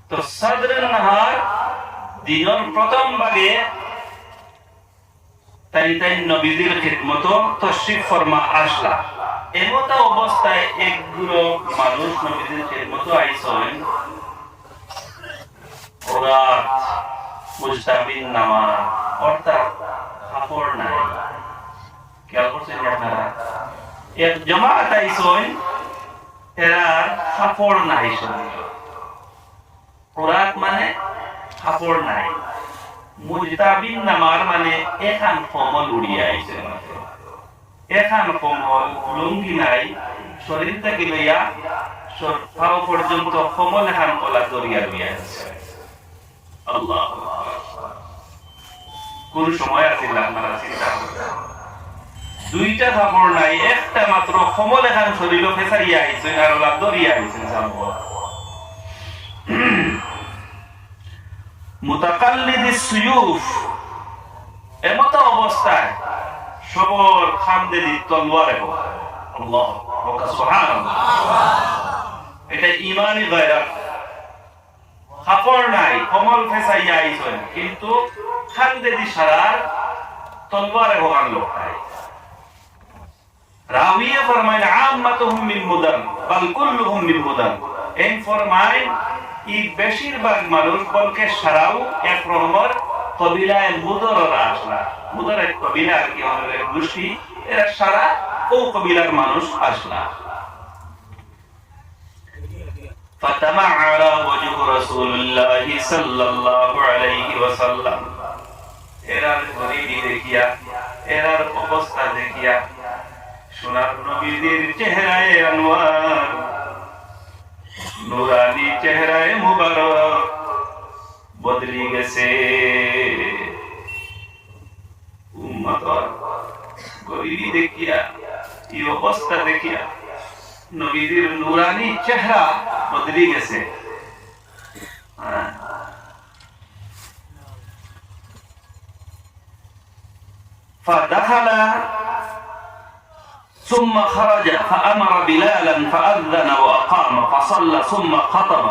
তো সদরের নাহার দিনের প্রথম ভাগে তাই নবীদের খিদমত তশরিফ ফরমা আসলা এমত অবস্থায় একগুলো মানুষ নবীদের খিদমত আইছেন ওরা মুজতাবিন নামাজ অর্থাৎ কাপড় নাই খেয়াল করছেন আপনারা এক জামাত আইছেন এরা কাপড় নাই শরীরে ওরাত মানে কাপড় নাই মুজতাবিন নামার মানে এখান কমল উড়িয়ে আইছে এখান কমল লুঙ্গি নাই শরীর থেকে লইয়া পাও পর্যন্ত কমল এখান কলা দরিয়া লইয়া আছে আল্লাহ কোন সময় আছে আপনারা চিন্তা করবেন দুইটা কাপড় নাই একটা মাত্র কমল এখান শরীর ফেসারিয়া আইছে আর ওলা দরিয়া আইছে জানবো মুতাকাল্লিদিস সুয়ুফ এমত অবস্থায় সবর খামদেলি তলোয়ার আল্লাহ সুবহানাল্লাহ এটা ঈমানি গায়রাত কাপড় নাই কমল ফেসাইয়া আইছেন কিন্তু খামদেলি সারার তলোয়ারে ভগান লোক নাই রাওয়িয়ে ফরমায় আম্মাতুহুম মিন মুদান বাল কুল্লুহুম মিন মুদান এই ফরমায় এই বেশিরভাগ মানুষ বলকে সারাও এক রকমের কবিলায় মুদরের আসলা মুদর এক কবিলা আর কি আমাদের গোষ্ঠী এরা সারা ও কবিলার মানুষ আসলা ফাতামাআরা ওয়াজহু রাসূলুল্লাহ সাল্লাল্লাহু আলাইহি ওয়াসাল্লাম এরার গরিবি দেখিয়া এরার অবস্থা দেখিয়া সোনার নবীজির চেহারায় আনোয়ার, নুরানি চেহারায় মুবারক বদলি গেছে। উম্মতর গরিবি দেখিয়া, এই অবস্থা দেখিয়া নবীজির নুরানি চেহারা বদলি গেছে। فدخل ثم خرج فأمر بلالا فأذن وأقام فصلى ثم خطب।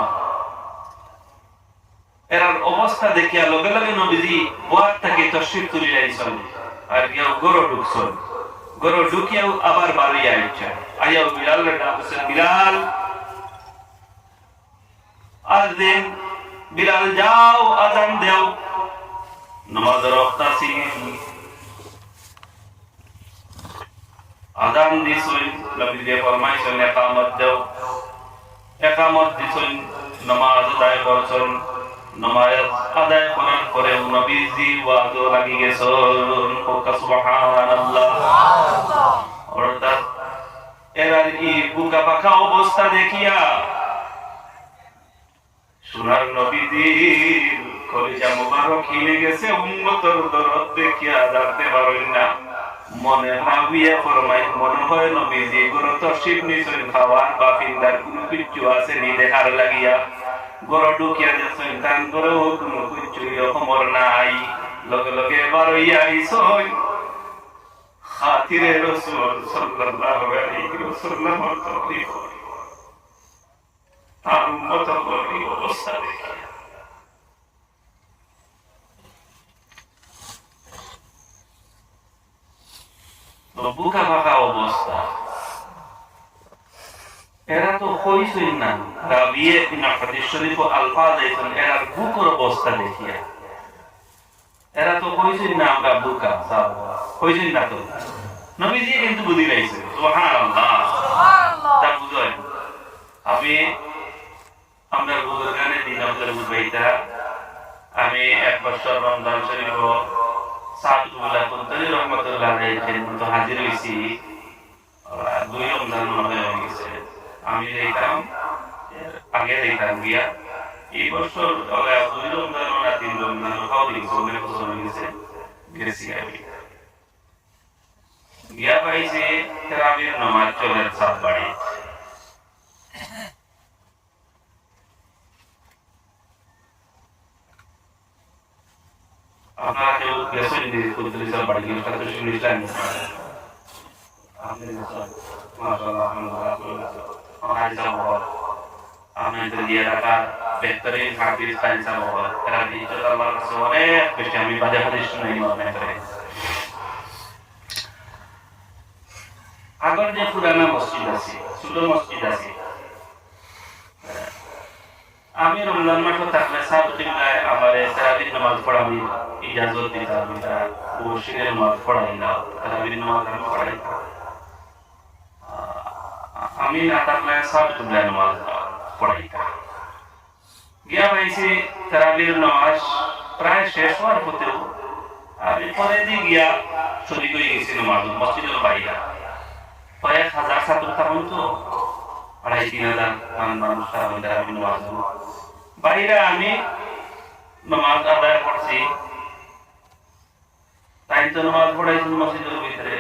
এর অবস্থা দেখিয়া লগে লগে নবীজি ওয়ার থেকে তশরিফ তুলি আইছেন, আর কেউ গরো ঢুকছেন, গরো ঢুকিয়াও আবার বাড়ি আইছেন। আইয়াও বিলাল ডাকছেন, বিলাল আযিন, বিলাল যাও আযান দাও, নামাজের ওয়াক্ত আছে। আযান দিছেন, নবীজি ফরমাইছেন ইকামত দাও, ইকামত দিছেন, নামাজ আদায় করছেন। নামাজ আদায় করার পরে নবীজি ওয়াজে লাগি গেছেন। সুবহানাল্লাহ। অর্থাৎ এরার এই বুকা পাকা অবস্থা দেখিয়া সোনার নবীজির কলিজা মুবারক হিলে গেছে। উম্মতের দরদ দেখিয়া জানতে পারেন না, মনে ভাবিয়া ফরমাই, মনে হয় নবীজি গরু তশরিফ নিছেন খাওয়ার বা পিন্দার কোনো কিছু আছে নি দেখার লাগিয়া। গরু ঢুকিয়া যাচ্ছেন, তান করেও কোনো কিছু খবর নাই। লগে লগে এবার হইয়া আইসই খাতিরে রাসূল সাল্লাল্লাহু আলাইহি ওয়াসাল্লাম তকলিফ তার উম্মতের গরিব অবস্থা দেখিয়া বুকা ফাঁকা অবস্থা। এরা তো হইছই না, রাবিয়ে ইবনে হাদিস শরীফ আলফাজ আইছেন এরা বুকের অবস্থা দেখিয়া। এরা তো হইছই না, আমরা বুকা সাব হইছই না। তো নবীজি কিন্তু বুঝি লাইছে। সুবহানাল্লাহ, সুবহানাল্লাহ। তা বুঝাই আমি আমরা বুজুর্গানে দিন আমাদের বুঝাইতা। আমি এক বছর রমজান শরীফ সাদুল্লাহ কুনতারি রহমাতুল্লাহ আলাইহি তো হাজির হইছি। 2 রমজান মনে হয়ে গেছে। আমি যাইতাম আগে যাইতাম গিয়া, এই বছর 2 রমজান না 3 রমজান খাওয়া দিয়েছে, অনেক বছর হয়ে গেছে। গেছি আমি গিয়া পাইছি তারাবির নামাজ চলে সাত বাড়ি। আপনারা কেউ গেছেন কুদ্দুস বাড়ি গিয়ে সাথে শুনেছিলেন? আপনি মাশাআল্লাহ আলহামদুলিল্লাহ আপনাদের দিয়ে রাখা বেহতরিন হাফিজ সাইন্স আবহাওয়া এরা ইজ্জত আল্লাহর কাছে অনেক বেশি। আমি বাজে হাদিস শুনি মনে করে আগর যে পুরানা মসজিদ আছে, ছোট মসজিদ আছে, আমি রমজান মাসে থাকলে সাবতিলায় আমার তারাবির নামাজ পড়াবি ইজাজত দিতাম। এটা ওশিরের নামাজ পড়াই না, তারাবির নামাজ আমি পড়াই না। আমি না থাকলে সাবতিলায় নামাজ পড়াই না। গিয়া পাইছি তারাবির নামাজ প্রায় শেষ হওয়ার পথেও আমি পরে দিয়ে গিয়া শরীক হয়ে গেছি নামাজ মসজিদের বাইরে। কয়েক হাজার ছাত্র থাকুন তো, 2,500-3,000 মানুষ তারাবির নামাজ বাইরে আমি নামাজ আদায় করছি। তাই তো নামাজ পড়াইছি মসজিদের ভিতরে।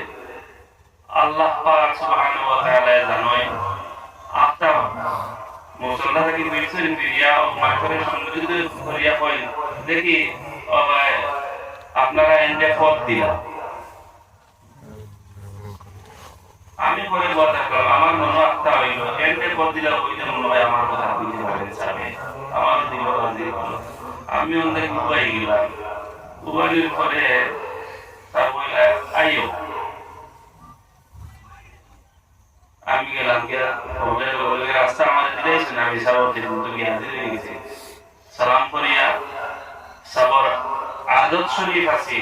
আল্লাহ পাক সুবহানাহু ওয়া তাআলা জানেন আপনি মুসল্লা থেকে বিলছেন ফিরিয়া মাঠের সঙ্গীত করিয়া কই দেখি ও ভাই আপনারা এন্ডে পথ দিলা। আমি পরে কথা করলাম, আমার মনে আস্থা হইল এন্ডে পথ দিলা হইতে মনে হয় আমার কথা বুঝতে পারেন সামনে আমার দিল রাজি হলো। আমি অনেক উপায় গেলাম, উপায়ের পরে তার বলে আইও। আমি গেলাম গিয়া রাস্তা আমাদের দিয়েছেন, আমি সাবর গিয়ে হাজির হয়ে গেছি। সালাম করিয়া সাবর আদত শরীফ আছে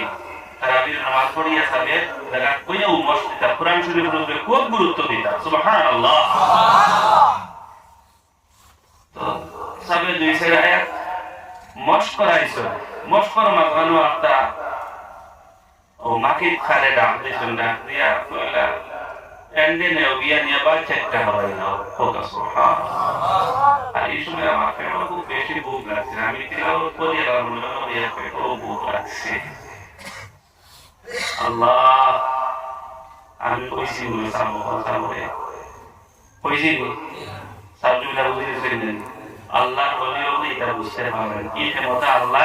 তারাবির নামাজ পড়িয়া সাবে দেখা কইয়া মসজিদে কোরআন শরীফের উপরে খুব গুরুত্ব দিতা। সুবহানাল্লাহ। তো সাবে 2 আয়াত মশক করাইছো, মশকর মাঝখানে একটা ও মাকে খালে ডাক দিয়েছেন, ডাক দিয়া কইলা এন্ডে নেও বিয়া নিয়ে বাচ্চাটা হওয়াই নাও ফোকাস আর এই সময় আমার পেটও খুব বেশি ভুক লাগছে আমি তিলাওয়াত করি আর মনে মনে পেটও ভুক লাগছে আল্লাহ আমি কইছি বলে সামো সামনে কইছি সাবজুলা বুঝিয়েছেন আল্লাহর ওলিও এটা বুঝতে পারবেন এই ক্ষমতা আল্লাহ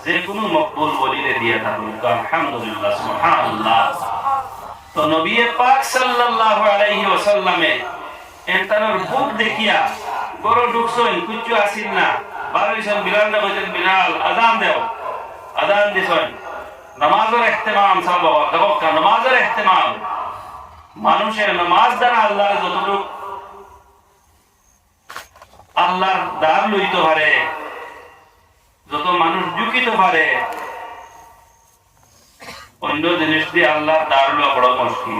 যে কোনো মকবুল ওলিরে দিয়ে থাকেন আলহামদুলিল্লাহ সুবহানাল্লাহ তো নবী পাক সাল্লাল্লাহু আলাইহি ওয়াসাল্লামে এন্তানোর বুক দেখিয়া গরো ঢুকছেন কিচ্ছু আসিল না বারইছেন বিলাল না কইছেন বিলাল আযান দাও আযান দিছেন নামাজের ইহতিমাম সব দেখো নামাজের ইহতিমাম মানুষের নামাজ দ্বারা আল্লাহর যতটুকু আল্লাহর দান লইতে পারে যত মানুষ ঝুঁকিতে পারে অন্য জিনিস দিয়ে আল্লাহর দান লওয়া বড় মুশকিল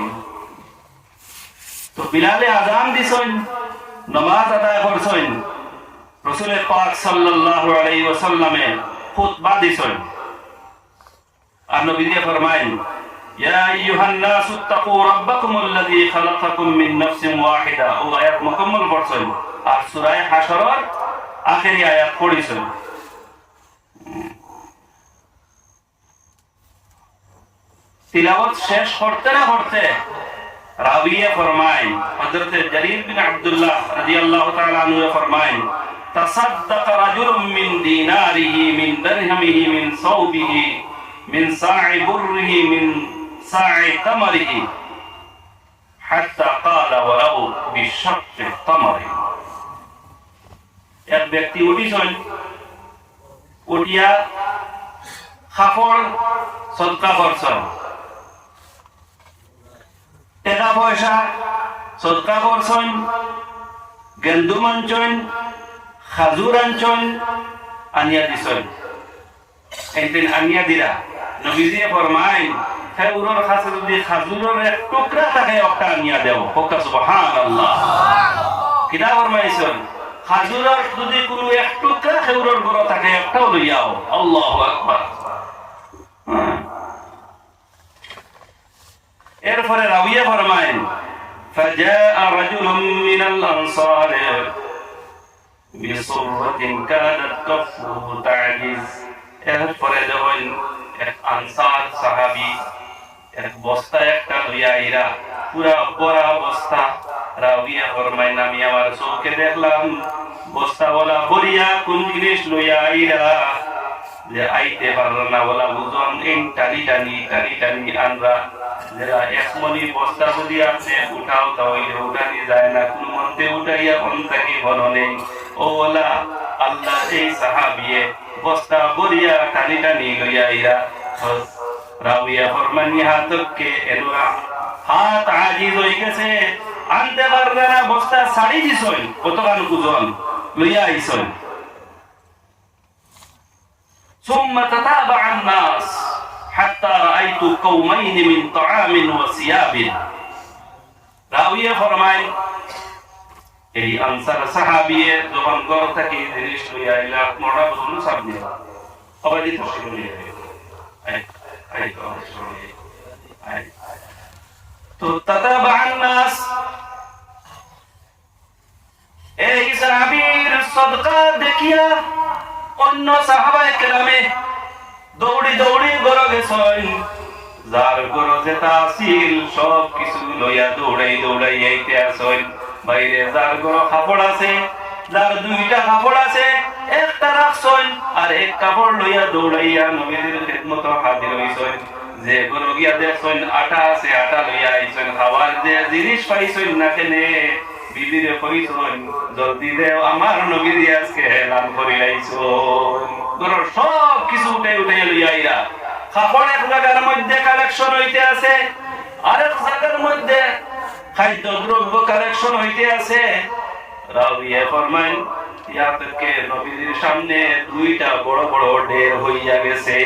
তো বিলালে আযান দিছেন নামাজ আদায় করছেন রাসূল পাক সাল্লাল্লাহু আলাইহি ওয়াসাল্লামে খুতবা দিছেন আর নবী দিয়ে ফরমায়েন ইয়া আইয়ুহান নাস ইত্তাকু রাব্বাকুমুল্লাযী খালাকাকুম মিন নাফসিন ওয়াহিদা ও আয়াত মুকাম্মাল করছেন আর সূরা হাশরের আখেরি আয়াত পড়েছেন তিলাওয়াত শেষ করতে না করতে রাবিয়ে ফরমায় হযরত জারীর বিন আব্দুল্লাহ রাদিয়াল্লাহু তাআলা আনহু ফরমায় তাসাদ্দাকা রাজুলুম মিন দিনারিহি মিন দিরহামিহি মিন সাওবিহি মিন সা'i burrihi মিন সা'i tamarihi hatta qala walau bishaqqi tamari এক ব্যক্তি উঠিছেন উঠিয়া খাফড় সদকা করছেন টাকা পয়সা সদকা করছেন গেন্দুম আনছেন খাজুর আনছেন আনিয়া দিছেন একদিন আনিয়া দিলা নবীজি ফরমায় খাজুরের কাছে যদি খাজুরের এক টুকরা থাকে একটা আনিয়া দেও ফোকা সুবহানাল্লাহ কিনা ফরমাইছেন খাজুরের যদি কোনো এক টুকরা খাজুরের গড় থাকে একটাও লইয়াও আল্লাহু আকবার এরপরে রাবিয়া ফরমায়েন فجاء رجل من الأنصار بصرة كانت كفه تعجز এরপরে যখন এক আনসার সাহাবী এক বস্তা একটা লইয়া আইরা পুরা বড় বস্তা রাবিয়া ফরমায়েন আমি আমার চোখে দেখলাম বস্তাওয়ালা ভরিয়া কোন জিনিস লইয়া আইরা যে আইতে পারলো না বলা বুঝন এই টানি টানি টানি টানি আনরা যারা এক মনি বস্তা যদি আছে উঠাও তাহলে উঠানি যায় না কোন মধ্যে উঠাইয়া অন্তকে বলনে ও ওলা আল্লাহ এই সাহাবিয়ে বস্তা ভরিয়া টানি টানি লইয়া আইরা রাবিয়া ফরমানি হাতকে এনুরা হাত আজিজ হয়ে গেছে আনতে পারবে না বস্তা ছাড়ি দিছই কতখান কুজন লইয়া আইছই ثم تتابع الناس حتى رأيت قومين من طعام وثياب রাবিয়া ফরমায় এই আনসার সাহাবীয়ে যখন ঘর থেকে জিনিস লইয়া আইলা মোটা বুঝলো সামনে অবাদি তশরিফ লইয়া আই তো তাতাবা الناس এই সাহাবীর সদকা দেখিয়া অন্য সাহাবায়ে কেরামে দৌড়ি দৌড়ি ঘরে গেছেন যার ঘরে যেটা আছিল সব কিছু লইয়া দৌড়াই দৌড়াই আইতে আসেন বাইরে যার ঘরে কাপড় আছে যার দুইটা কাপড় আছে একটা রাখছেন আর এক কাপড় লইয়া দৌড়াইয়া নবীর খিদমতে হাজির হইছেন যে ঘরে গিয়া দেখছেন আটা আছে আটা লইয়া আইছেন খাবার যে জিনিস পাইছেন না কেনে বিবিরে কইছেন জলদি দেও আমার নবী আজকে এলান করিলাইছেন ঘরের সব কিছু উঠে উঠে লইয়া আইরা কাপড় এক জায়গার মধ্যে কালেকশন হইতে আছে আরেক জায়গার মধ্যে খাদ্য দ্রব্য কালেকশন হইতে আছে রাবিয়া ফরমায় ইয়াতকে নবীর সামনে দুইটা বড় বড় ঢের হইয়া গেছে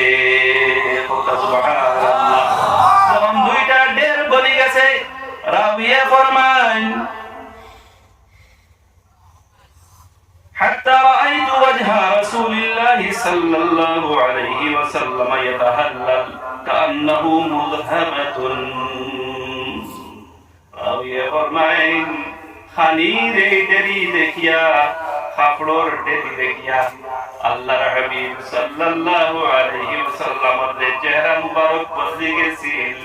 সুবহানাল্লাহ যখন দুইটা ঢের বলি গেছে রাবিয়া ফরমায় حتى رأيت وجه رسول الله صلى الله عليه وسلم يتهلل كأنه مذهبة নবী ফরমাইন খানির এই দেরি দেখিয়া কাপড়র দেরি দেখিয়া আল্লাহর হাবিব সাল্লাল্লাহু আলাইহি ওয়াসাল্লামের চেহারা মুবারক বদলে গেছিল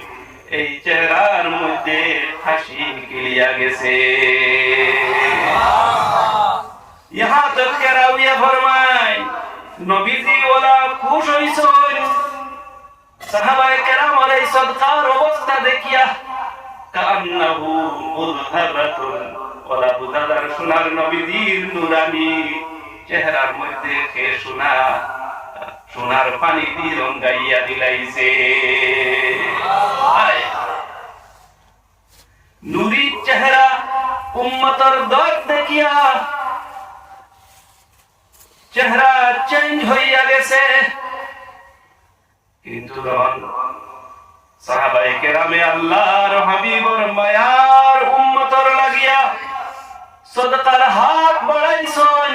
এই চেহারার মধ্যে হাসি খিলিয়া গেছে ইহা তক কে রাবিয়া ফরমায় নবীজি ওলা খুশ হইছেন সাহাবায়ে কেরাম এই সদকার অবস্থা দেখিয়া কান্নাহু মুযহাবাতুন ওলা বুদাদার সোনার নবীজির নুরানি চেহারার মধ্যে কে সোনার পানি দিয়ে রঙাইয়া দিলাইছে নুরি চেহারা উম্মতের দর দেখিয়া চেহারা চেঞ্জ হইয়া গেছে কিন্তু সাহাবায়ে কেরামে আল্লাহর হাবিবর মায়ার উম্মতর লাগিয়া সদকার হাত বাড়াইছেন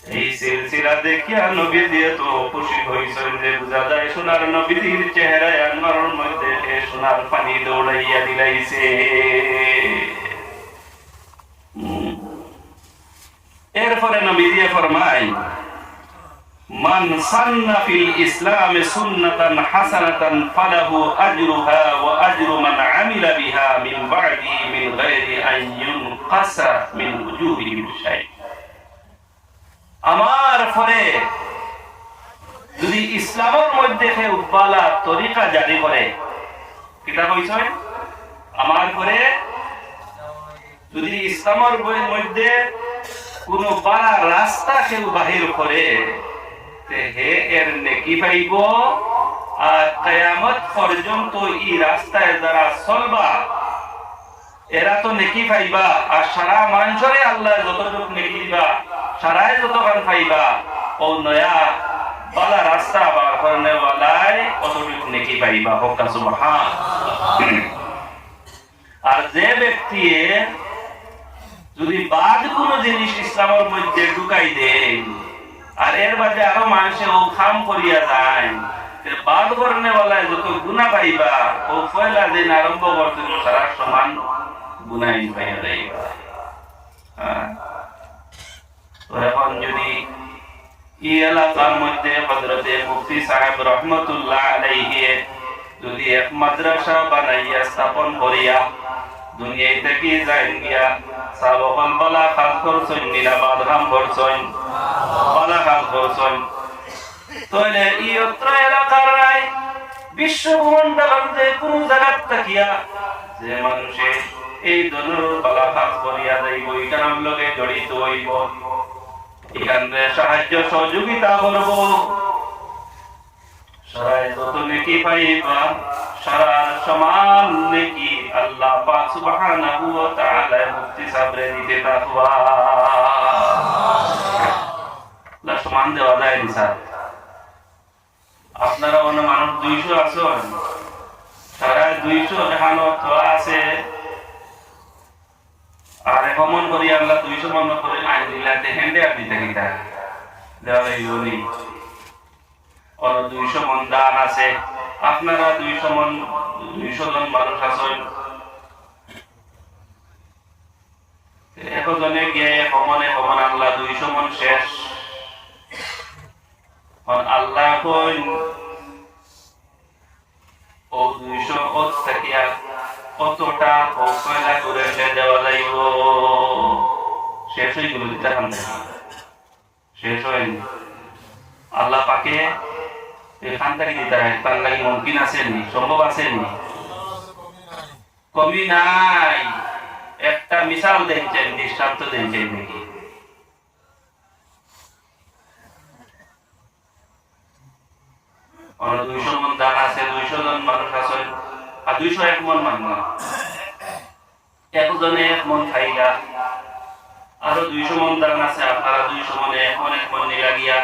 এই সিলসিলা দেখিয়া নবী দিয়ে তো খুশি হইছেন যে বুঝা যায় সোনার নবীর চেহারায় আনোয়ারের মধ্যে সোনার পানি দৌড়াইয়া দিলাইছে এরপরে নবী দিয়ে ফরমায় মান সান্না ফিল ইসলাম সুন্নাতান হাসানাতান ফালাহু আজরুহা ওয়া আজরু মান আমিলা বিহা মিন বা'দি মিন গায়রি আন ইউনকাসা মিন উজুরিহিম শাই আমার পরে যদি ইসলামের মধ্যে কেউ বালা তরিকা জারি করে কিতা কইছেন আমার পরে যদি ইসলামের মধ্যে কোন বালা রাস্তা কেউ বাহির করে হে এর নেকি পাইব আর কিয়ামত পর্যন্ত এই রাস্তায় যারা চলবা এরা তো নেকি পাইবা আর সারা মানুষরে আল্লাহ যতটুকু নেকি দিবা সারাই যতক্ষণ পাইবা ও নয়া বালা রাস্তা বার করনে ওয়ালাই অতটুকু নেকি পাইবা হোক সুবহান আর যে ব্যক্তি যদি বাদ কোন জিনিস ইসলামের মধ্যে ঢুকাই দেয় আর এর বাদে আরো মানুষে ও খাম করিয়া যায় বাদ করনে ওয়ালাই যত গুনাহ পাইবা ও পয়লা দিন আরম্ভ করতে সারা সমান গুনাহ পাইয়া যাইবা এখন যদি এই এলাকার মধ্যে হযরতে মুফতি সাহেব রহমাতুল্লাহ আলাইহি যদি এক মাদ্রাসা বানাইয়া স্থাপন করিয়া দুনিয়া থেকে যাইন গিয়া সাবকল বালা খাস করছেন নিরাবাদ কাম করছেন বালা কাজ করছেন তাহলে এই অত্র এলাকার রায় বিশ্ব ভূমণ্ডলে কোন জায়গা থাকিয়া যে মানুষে এই ধরনের বালা কাজ করিয়া যাইব এখান লগে জড়িত হইব এখানে সাহায্য সহযোগিতা করব সারাই যত নেকি পাইবা সারা সমান নেকি আল্লাহ পাক সুবহানাহু ওয়া তাআলা মুফতি সাবরে দিতে তাকওয়া আল্লাহ সমান দেওয়া যায় স্যার আপনারা অন্য মানুষ 200 আছেন সারা 200 এখানে তো আছে আর কমন করি আল্লাহ 200 মন করে আইন দিলাতে হেন্ডে আর দিতে কিটা দেওয়া ইউনি আর 200 মন দান আছে আপনারা 200 মন 200 জন মানুষ আছেন একজনে গিয়ে কমনে আল্লাহ 200 মন শেষ আর আল্লাহ কই ও 200 অত থাকিয়া কতটা কয়লা করে দেওয়া যাইব শেষ হয়ে গেল দিতে শেষ হয়নি আল্লাহ পাকে এখান থেকে দিতে হয় তার লাগে মুমকিন আসেনি সম্ভব আসেনি কমি নাই একটা মিসাল দেখছেন দৃষ্টান্ত দেখছেন নাকি আর 200 মন দান আছে 200 জন মানুষ আছে আর 201 মন মাননা একজনে 1 মন খাইলা আরো 200 মন দান আছে আপনারা 200 মনে অনেক মন নিয়ে গিয়া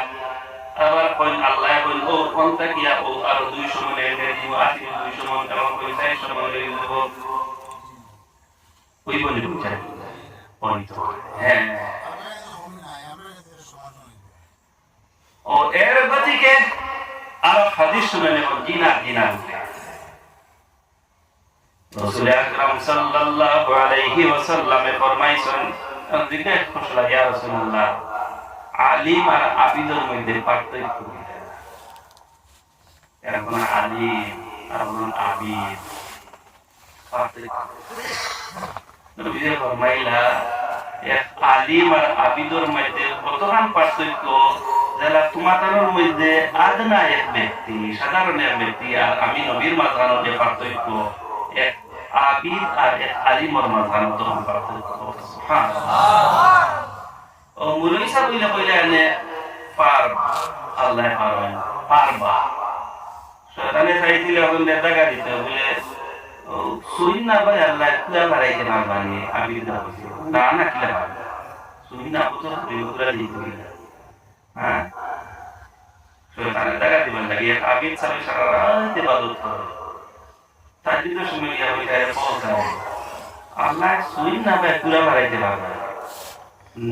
আবার কোন আল্লাহ কোন ও কোনটা কিয়া ও আরো 200 মনে দিব আছে 200 মন এবং কোন 400 মন দিব ওই বলে বুঝায় ওই তো হ্যাঁ ও এর গতিকে আর হাদিস শুনে নেব জিনা রাসূল আকরাম সাল্লাল্লাহু আলাইহি ওয়াসাল্লামে ফরমাইছেন জিজ্ঞেস করছিল ইয়া রাসূলুল্লাহ আলিম আর আবিদের মধ্যে পার্থক্য কি এখন আলিম আর আবিদ পার্থক্য নবীজি ফরমাইলা এক আলিম আর আবিদের মধ্যে কতখান পার্থক্য যারা তোমাদের মধ্যে আদনা এক ব্যক্তি সাধারণ এক ব্যক্তি আর আমি নবীর মাঝখানে যে পার্থক্য এক আবিদ আর এক আলিমর মাঝখানে তখন পার্থক্য সুবহানাল্লাহ ও মুরব্বি সাহেব কইলা এনে পার আল্লাহ পারবা শয়তানে চাইছিল এখন দেখা দিতে বলে সুইন না ভাই আল্লাহ কুলা বাড়াইতে না বানিয়ে আবিদ না হইছে না কিলা পারবে সুইন না তো কুলা দিতে দিলা হ্যাঁ শয়তানে দেখা দিবেন লাগে আবিদ সাহেব সারা রাত ইবাদত করে তাজবিদের সময় ইয়া হইতারে পৌঁছায় আল্লাহ সুইন না ভাই কুলা বাড়াইতে পারবে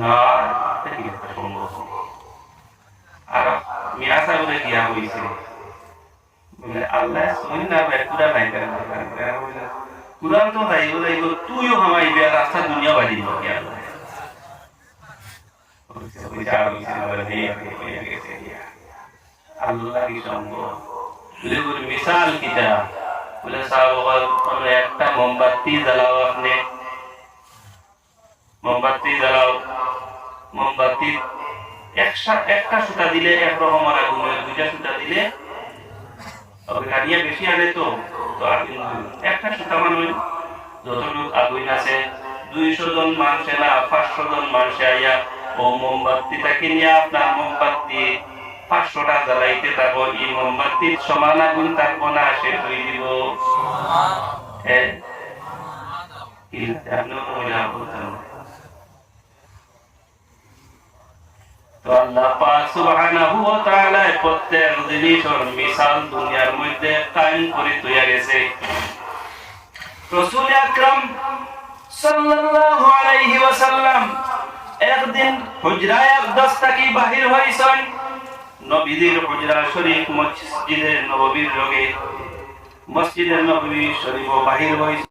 না এটা কি সম্ভব আর মিয়া সাহেবের কি হইছে আল্লাহ সুইন না ভাই কুলা নাই কুরআন তো তাই বলে তুইও হামাই বে রাস্তা দুনিয়া বাড়ি দিও কি আল্লাহ ওই চার হইছে বলে হে আল্লাহ কি সম্ভব লেগুর মিসাল কিটা বলে সাহাবাগণ কোন একটা মোমবাতি জ্বালাও আপনি মোমবাতি জ্বালাও মোমবাতি একটা সুতা দিলে একরকম আর আগুন দুইটা সুতা দিলে কানিয়া বেশি আনে তো একটা সুতা মানে যতটুকু আগুন আছে 200 জন মানুষে না 500 জন মানুষে আইয়া ও মোমবাতিটাকে নিয়ে আপনার মোমবাতি 500টা জ্বালাইতে থাকবো এই মোমবাতির সমান আগুন থাকবো না শেষ হয়ে দিব তো আল্লাহ পাক সুবহানাহু ওয়া তাআলা প্রত্যেক জিনিসের মিসাল দুনিয়ার মধ্যে কায়েম করে তৈরি গেছে রাসূল আকরাম সাল্লাল্লাহু আলাইহি ওয়াসাল্লাম একদিন হুজরায়ে আকদাস থেকে বাহির হইছেন নবীজির হুজরা শরীফ মসজিদে নববীর লগে মসজিদে নববী শরীফ বাহির হইছে